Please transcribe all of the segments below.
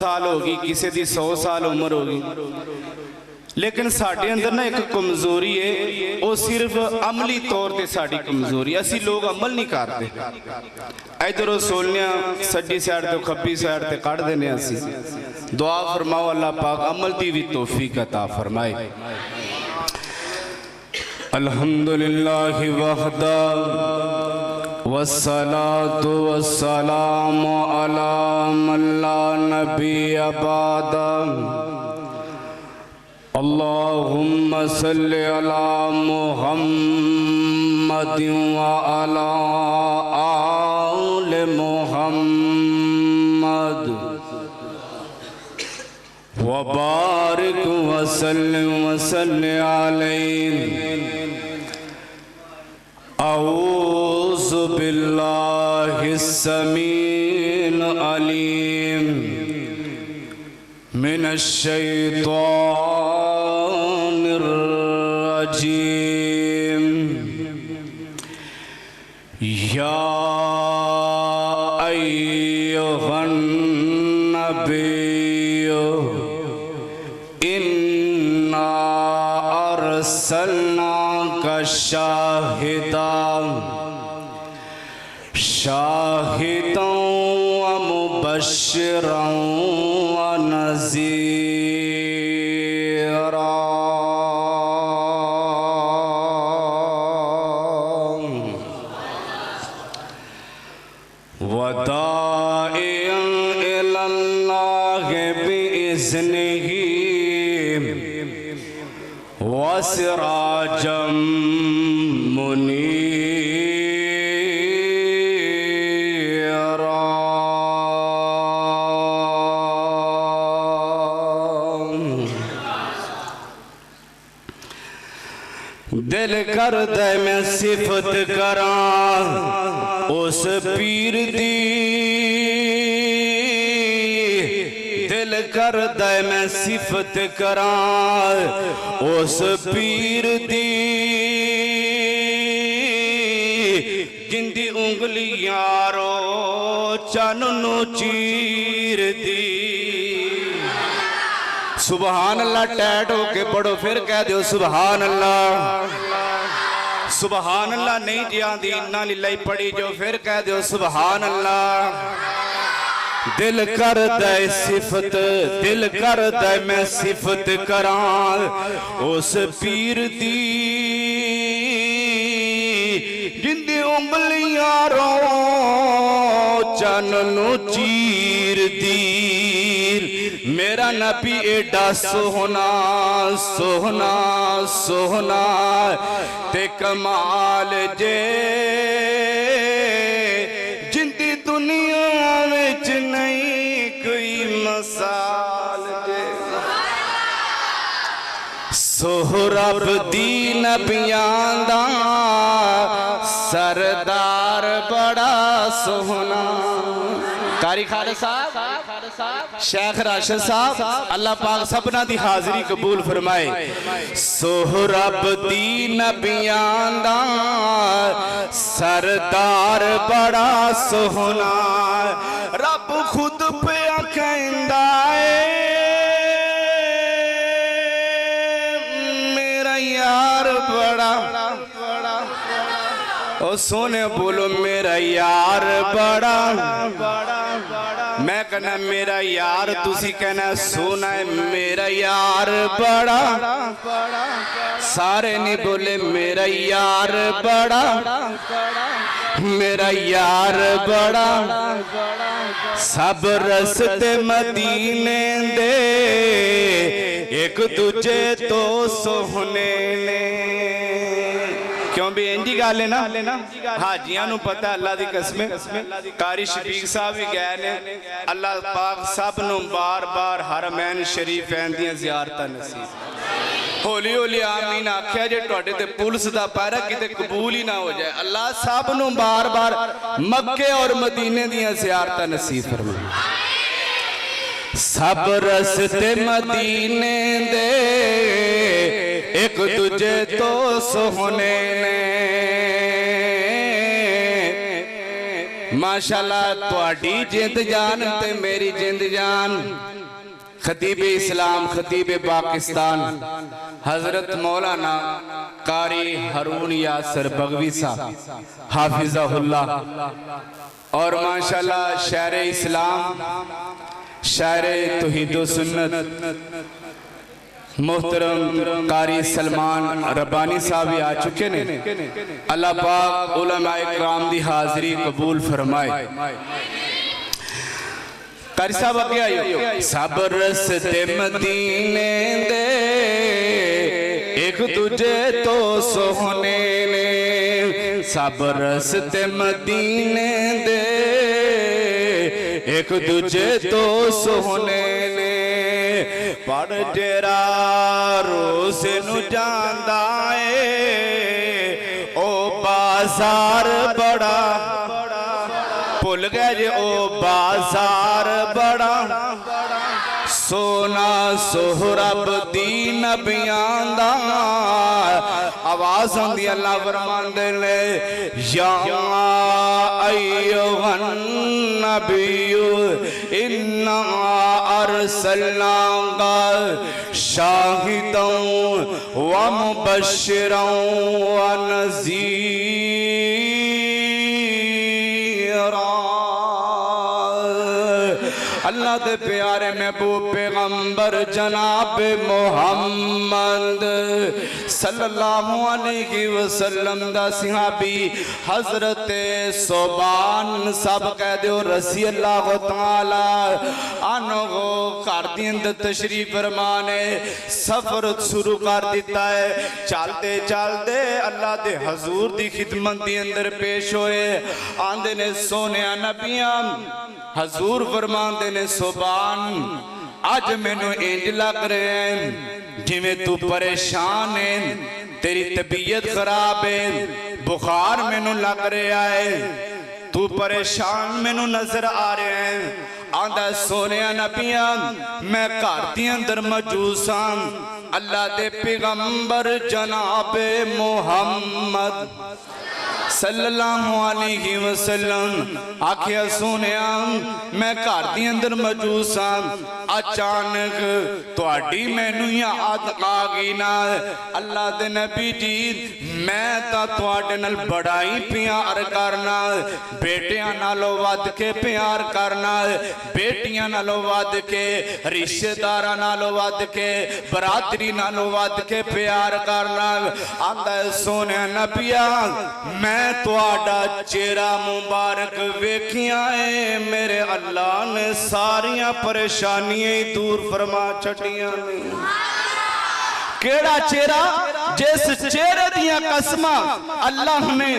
साल होगी, किसी की 100 साल उम्र होगी, लेकिन साडे अंदर ना एक कमजोरी है, वो सिर्फ अमली तौर पर साड़ी कमजोरी। असी लोग अमल नहीं करते, इधरों सोलने सज्जी साइड तो खब्बी साइड ते कढ़ देने। असी दुआ फरमाओ अल्लाह पाक अमल की भी तौफीक अता फरमाए। अल्हम्दुलिल्लाह वहदा वस्सलातु वस्सलामु अला मन ला नबिय्य बअदा। अल्लाहुम्मा सल्लि अला मुहम्मदिन व अला आलि मुहम्मद व बारिक व सल्लि अलैहि। औज़ु बिल्लाहि समील अलीम मिनश्शैतानिर रजीम। या अय्युहन नबिय्यु इन्ना अर्सलनाका शाहिदान व मुबश्शिरन व नज़ीरा। व दाइयन इलल्लाहि बिइज़्निही व सिराजम मुनीरा। दिल कर दे मैं सिफत करा उस पीर दी, दिल कर दे मैं सिफत करा उस पीर दी, जिंदी उंगलियां रो चन नू चीर दी। सुबहान अल्लाह टैट होके पढ़ो, फिर कह दो सुबहान अल्लाह। सुबहान अल्लाह नहीं जाती इन्ना लिल्लाह पढ़ी जो, फिर कह दो सुबहान अल्लाह। दिल कर दे सिफत, दिल कर दे मैं सिफत करा उस पीर दी, जिंदी उंगलियां रो चन नू चीर दी। मेरा नबी एडा सोहना सोहना सोहना ते कमाल जे, जिंदी दुनिया विच नहीं कोई मसाल जे। सोहरब दी नबियां दा सरदार बड़ा सोहना। कारी खालिद साहब, शेख राशिद साहब, अल्लाह पाक सबना दी हाजिरी कबूल फरमाए। सोहरब दी नबियां दा सरदार बड़ा सोहना, रब खुद पे कहंदा है मेरा यार बड़ा। ओ सोने बोलो मेरा यार बड़ा। मैं कहना मेरा यार, तुसी कहना सोना है मेरा यार बड़ा। सारे नहीं बोले मेरा यार बड़ा, मेरा यार बड़ा। सब रस्ते मदीने दे एक दूजे तो सोहने ने। क्यों भी इंजी गल है ना, हाजियां नू पता अल्लाह दी कसम। कारी शफीक साहब भी गए ने, अल्लाह पाक सब नू बार बार हरमैन शरीफैन दियां ज़ियारतां नसीब। हौली हौली आमीन आख्या जे तुहाडे ते पुलिस दा पैरा किते कबूल ही ना हो जाए। अल्लाह सब नू बार बार मक्के और मदीने दियां ज़ियारतां नसीब फरमाए। सब रस्ते मदीने दे एक दूजे तो सोहने ने। माशाअल्लाह तुहाडी जिंद जान ते मेरी जिंद जान खतीब इस्लाम खतीब पाकिस्तान हजरत मौलाना कारी हारून यासर बगवी साहब हाफिज़हुल्लाह और माशाअल्लाह शायर इस्लाम शायर तौहीद व सुन्नत मोहतरम कारी सलमान रब्बानी साहब भी आ चुके ने। अल्लाह पाक उलमाए किराम दी हाज़री कबूल फरमाए। कारी साहब अगे आयो। सब रस्ते मदीने दे एक दूजे तो सोहने ने, सब रस्ते मदीने दे एक दूजे तो सोहने ने, पर जेरा रोज़ नू जांदा ए ओ बाजार बड़ा भुल गए जे ओ बाजार बड़ा सोना सोहरब दी नबियां दा। आवाज आंदी अल्लाह फरमांदे ने या अय्युहन नबिय्यु इन्ना अरसलनाका शाहिदन व मुबश्शिरन व नज़ीरा। अल्लाह दे प्यारे महबूब पैगंबर जनाब मोहम्मद सल्लल्लाहु अलैहि वसल्लम दा सहाबी हजरत सोबान सब कह दो रज़ी अल्लाह तआला अन्हु घर दी अंदर तशरीफ फरमाने सफर शुरू कर दिता है। चलते चलते अल्लाह दे हजूर दी खिदमत दी अंदर पेश होए। आंदे ने सोने नबियां हजूर फरमांदे ने सोबान अज मैनू इंज लग रहा है जिवें तू परेशान है, तेरी तबीयत खराब है, बुखार मैनू लग रहा है, तू परेशान मैनू नजर आ रहा है। आंदा सोने नबिया मैं घर दी अंदर मौजूद हाँ, अल्लाह दे पैगंबर जनाब मोहम्मद सल्लल्लाहु अलैहि वसल्लम आखिया सुनिया मैं घर दी अंदर मौजूद सा, अचानक तुहाडी मैनू याद आ गई ना। अल्लाह दे नबी जी मैं तां तुहाडे नाल बड़ा ही प्यार करना, बेटियां नालों वध के प्यार करना, बेटियां नालों वध के, रिश्तेदारां नालों वध के, बरादरी नालों वध के प्यार करना। आंदा सोने नबिया मैं तुहाडा चेहरा मुबारक वेखिया है, मेरे अल्लाह ने सारियां परेशानियां ही दूर फरमा छड़ियां ने। केड़ा चेहरा जिस चेहरे दियां कसमां अल्लाह ने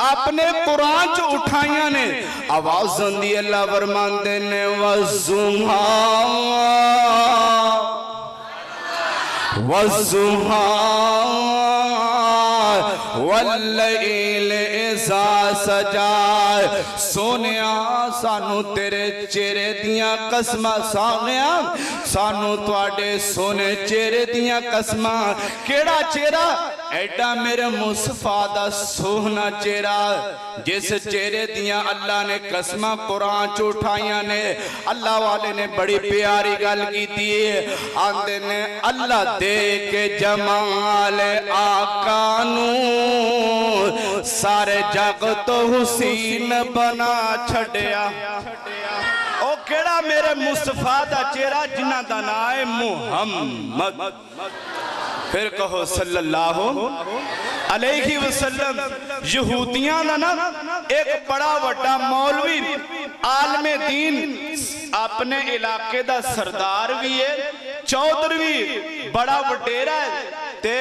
अपने कुरान च उठाइयां ने। आवाज आंदी अल्लाह फरमांदे ने वज़ुहा वज़ुहा वल्लैल इज़ा सजा। सोनिया सानू तेरे चेहरे दियां कसमां सानिया सानू तुहाडे सोने चेहरे दियां कसमां। केड़ा चेहरा एडा मेरे मुस्तफा दा सोहना चेहरा जिस चेहरे दियां अल्लाह ने कसमां कुरान च उठाइयां ने। अल्लाह वाले ने बड़ी प्यारी गल कीती है, आंदे ने अल्लाह दे के जमाल आका नू सारे जग तो हुसीन बना छड़िया। ओ केड़ा मेरे मुस्तफा दा चेहरा जिन्हां दा नाम है मुहम्मद। फिर कहो सल्लल्लाहु अलैहि वसल्लम। यहूदियां दा ना एक बड़ा वड्डा मौलवी आलमे दीन अपने इलाके दा सरदार भी है, चौधरी बड़ा वडेरा है ते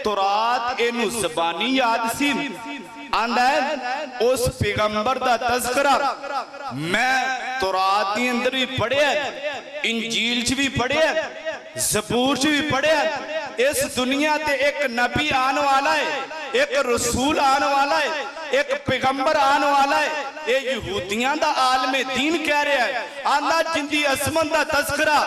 तुरात इनू ज़बानी याद सी। आंदा है उस पैगंबर दा तज़किरा मैं तुरात दी अंदर भी पढ़िया, इंजील च भी पढ़िया, ज़बूर च भी पढ़िया। इस दुनिया ते एक नबी आने वाला है, एक रसूल आने वाला है एक पैगंबर आने वाला है, ये यहूदियां दा आलमे दीन कह रहा है। आंदा जिंदी असमन दा तस्करा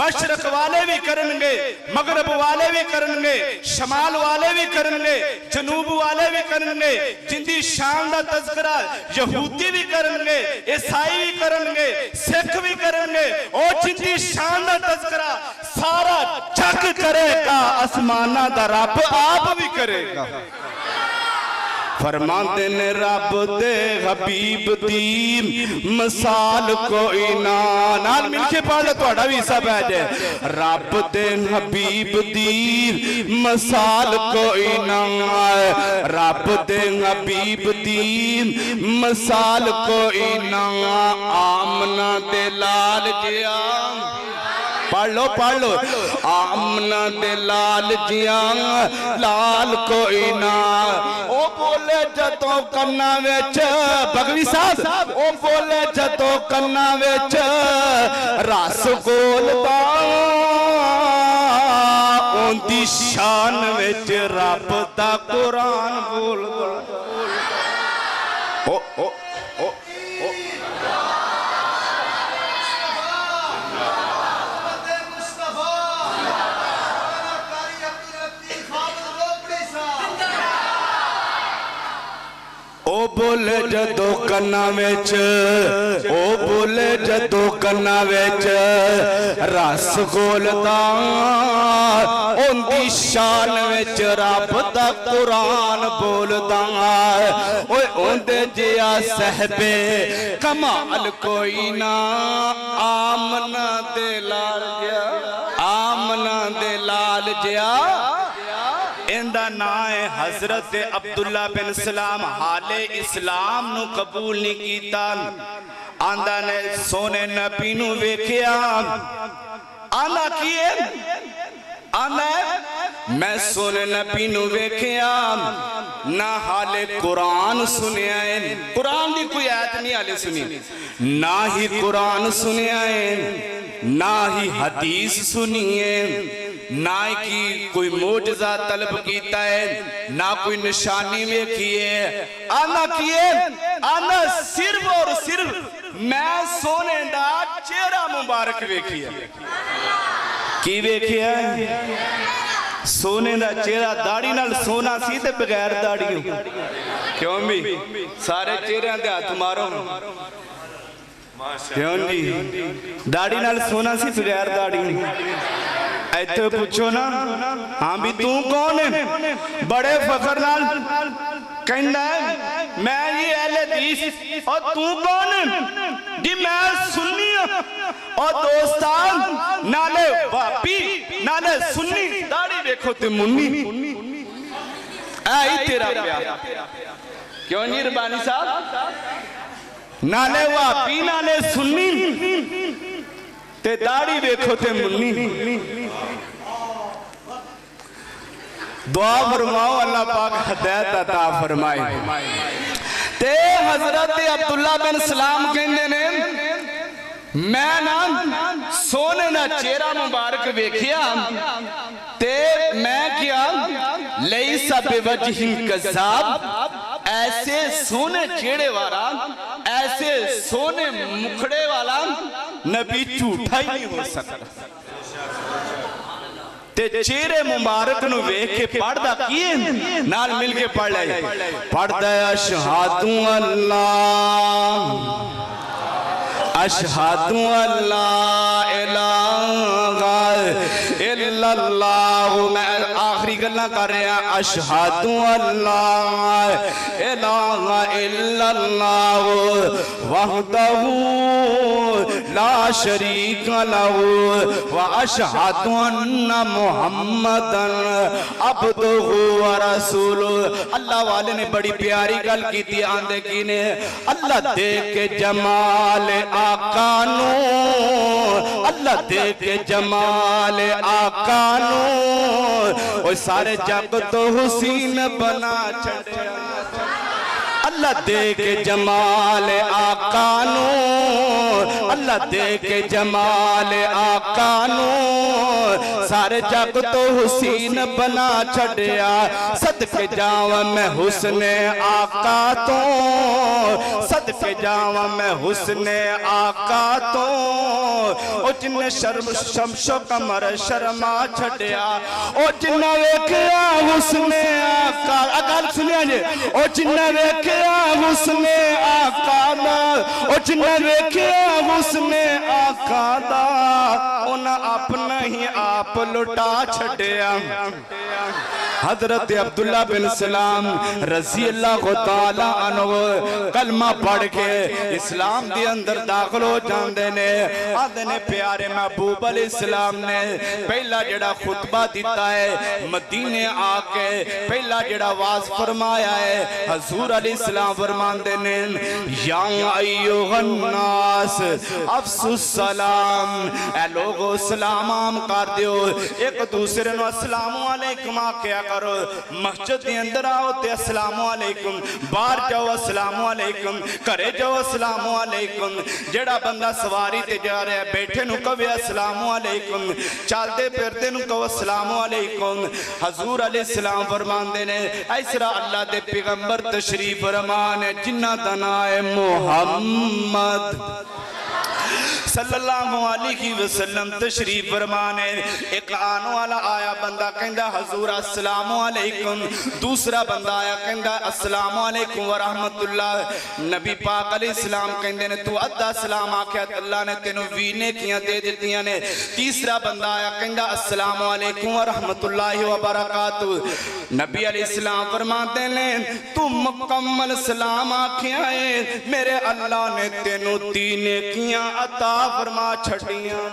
मशरक वाले भी करनगे, मगरब वाले भी करनगे, शमाल वाले भी करनगे, जनूब वाले भी करनगे। जिंदी शान दा तस्करा यहूदी भी करनगे, ईसाई भी करनगे, सिख भी करनगे। और जिंदी शान दा तस्करा सारा जग करेगा, आसमाना दा रब आप भी करेगा। फरमाते ने रब दे हबीब दी मिसाल कोई ना, नाल मिलके पढ़ लो थोड़ा भी सब है जे। रब दे हबीब दी मिसाल कोई ना, रब दे हबीब दी मिसाल कोई ना। आमना दे लाल जिया, पढ़ लो आमना दे लाल जिया लाल कोई ना। ओ बोले जदों कन्ना विच भगवी साहब, ओ बोले जदों कन्ना विच रस गोलदा, उनदी शान विच रब दा कुरान बोलदा। ओ ओ ओ ओ ओ बोले जदों कन्ना विच, ओ बोले जदों कन्ना विच रस घोलदा, उनदी शान विच रब दा कुरान बोलदा। ओए उंदे जिया सहबे कमाल कोई ना। आमना दे लाल जिया, आमना दे लाल जिया, इंदा नाम है हजरत अब्दुल्ला बिन सलाम। हाले इस्लाम नु कबूल नहीं कीता। आंदा ने सोने नबी नु वेखिया, आंदा की है, आंदा मैं सोने नबी नु वेखिया ना हाले कुरान सुनिया है। कुरान दी कोई आयत नहीं हाले सुनी, ना ही कुरान सुनिया है, ना ही हदीस सुनी है, ना की कोई मोजज़ा तलब कीता है, ना कोई निशानी वेखी है। आना किए, आना सिर्फ और सिर्फ मैं सोने दा चेहरा मुबारक वेखिया। की वेखिया? सोने दा चेहरा। दाढ़ी नाल सोना सी ते बगैर दाढ़ी क्यों भी सारे चेहरे दे हाथ मारो क्यों जी? दाढ़ी नाल सोना सी बगैर दाढ़ी। ऐसे पूछो ना, हाँ भी तू कौन है? बड़े फखर नाल कहंदा है मैं ये अहले हदीस। और तू कौन है? जी मैं सुन्नी हूं। और दोस्तान नाले वापी नाले सुन्नी, दाढ़ी देखो ते मुन्नी। ऐ तेरा प्यार क्यों नहीं रबानी साहब? नाले वापी नाले सुन्नी ते दाढ़ी देखो ते मुन्नी। दुआ फरमाओ अल्लाह पाक हिदायत अता फरमाए। ते हजरत अब्दुल्ला बिन सलाम कहंदे ने मैं ना सोने दा चेहरा मुबारक वेखिया ते मैं क्या लैसा बिवजही कज़्ज़ाब, ऐसे सोने चेहरे वाला, ऐसे सोने मुखड़े वाला नबी झूठा ही नहीं हो सकता। ते चेहरे मुबारक नु वेख के पढ़दा की नाल मिल के पढ़ ले। पढ़दा अशहादु अल्लाह, अशहादु अल्लाह इलाहा इल्लल्लाह। मैं आखिरी गल्ला कर रहा। अशहादु अल्लाह इलाहा इल्लल्लाह वहदहू ला शरीक लहू व अशहादु अन्ना मुहम्मदन अब्दुहू व रसूलुहू। अल्लाह वाले ने बड़ी प्यारी गल की थी। आंदे की ने अल्लाह देख के जमाल आका नू, अल्लाह देख के जमाल आका नू ओ सारे जग तो हुसीन बना छड़िया। अल्लाह देख के जमाल आका नू, अल्लाह देख के जमाल आका नू सारे जग तो हुसैन बना छड़िया सदके जावा मैं हुस्ने आका तो सदके जावा मैं हुस्ने आका तो ओ जिन्ने शर्म शमशो कमर शर्मा छड़िया ओ जिन्ना वेखिया हुस्ने आका गल सुनिया जे ओ जिन्ना वेखिया हुस्ने आका दा ओ जिन्ना वेखिया हुस्ने आका दा उन्हें अपना ही आप लुटा छड़िया। हजरत अब्दुल्ला बिन सलाम रज़ी अल्लाह तआला अन्हु कलमा पढ़ के इस्लाम दे अंदर दाखिल हो जाते ने। आदे ने प्यारे महबूब अलैहिस्सलाम ने पहला जड़ा खुतबा दिता है मदीने आके पहला जड़ा वाज फरमाया है हजूर अलैहिस्सलाम फरमाते ने या अय्युहन नास अफसुस सलाम ए लोगो सलाम आम कर दियो एक दूसरे नु अस्सलाम वालेकुम आख्या करो। मस्जिद के अंदर आओ ते अस्सलाम वालेकुम बाहर जाओ अस्सलाम वालेकुम घरे जाओ अस्सलाम वालेकुम जेड़ा बंदा सवारी ते जा रहा है बैठे नु कहे अस्सलाम वालेकुम चलते फिरते नु कहो अस्सलाम वालेकुम। हजूर अलैहिस्सलाम फरमांदे ने ऐसरा अल्लाह दे पैगंबर तशरीफ फरमान है जिन्ना दा नाम है मुहम्मद सल्लल्लाहु अलैहि वसल्लम तशरीफ फरमाने। एक आने वाला आया बंदा कहंदा हजूर अस्सलाम वालेकुम दूसरा बंदा आया कहंदा अस्सलाम वालेकुम व रहमतुल्लाह। नबी पाक अलैहिस्सलाम कहंदे ने तू अद्धा सलाम आख्या अल्लाह ने तेनू 20 नेकियां दे दित्तियां ने। तीसरा बंदा आया कहंदा अस्सलाम वालेकुम व रहमतुल्लाहि व बरकातुहू। नबी अलैहिस्सलाम फरमाते ने तू मुकम्मल सलाम आख्या है मेरे अल्लाह ने तेनू 3 नेकियां अता फरमा छड़ियां।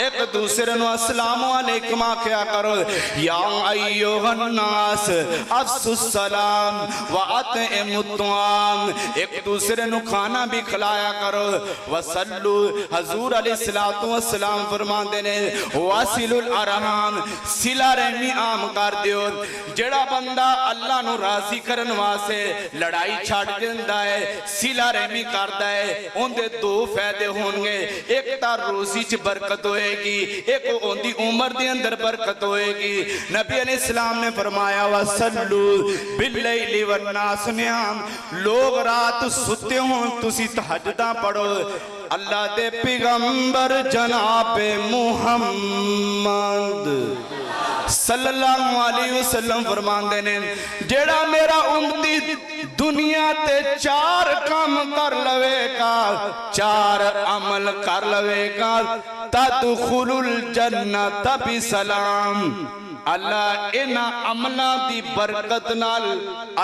एक दूसरे नु अस्सलाम वालेकुम आख्या करो या अय्युहन नास अफसुस सलाम व अतइमुत तुआम एक दूसरे नु खाना भी खिलाया करो। वसल्लु हजूर अलैहिस्सलातु वस्सलाम फरमाते ने वासिलुल अरहाम सिला रहमी आम कर दियो। जेड़ा बंदा अल्लाह नु राजी करन वास्ते लड़ाई छड़ दिंदा है सिला रहमी करदा है उनदे दो फायदे होंगे एक तां रोजी च बरकत होएगी एक ओंदी उम्र दे अंदर बरकत होएगी। नबी अलैहिस्सलाम ने फरमाया वसल्लु बिल्लैलि वन्नास नियाम लोग रात सुते हो तुसी तहज्जुदां पढ़ो। अल्लाह दे पैगंबर जनाब मुहम्मद सल्लल्लाहु अलैहि वसल्लम फरमांदे ने जेड़ा मेरा उम्मती दुनिया ते 4 काम कर लवेगा 4 अमल कर लवेगा तदखुलुल जन्नत बिसलाम। अल्लाह इन्हां अमलां दी बरकत नाल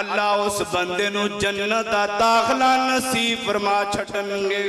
अल्लाह उस बंदे नू जन्नत दा दाखला नसीब फरमा छड़नगे।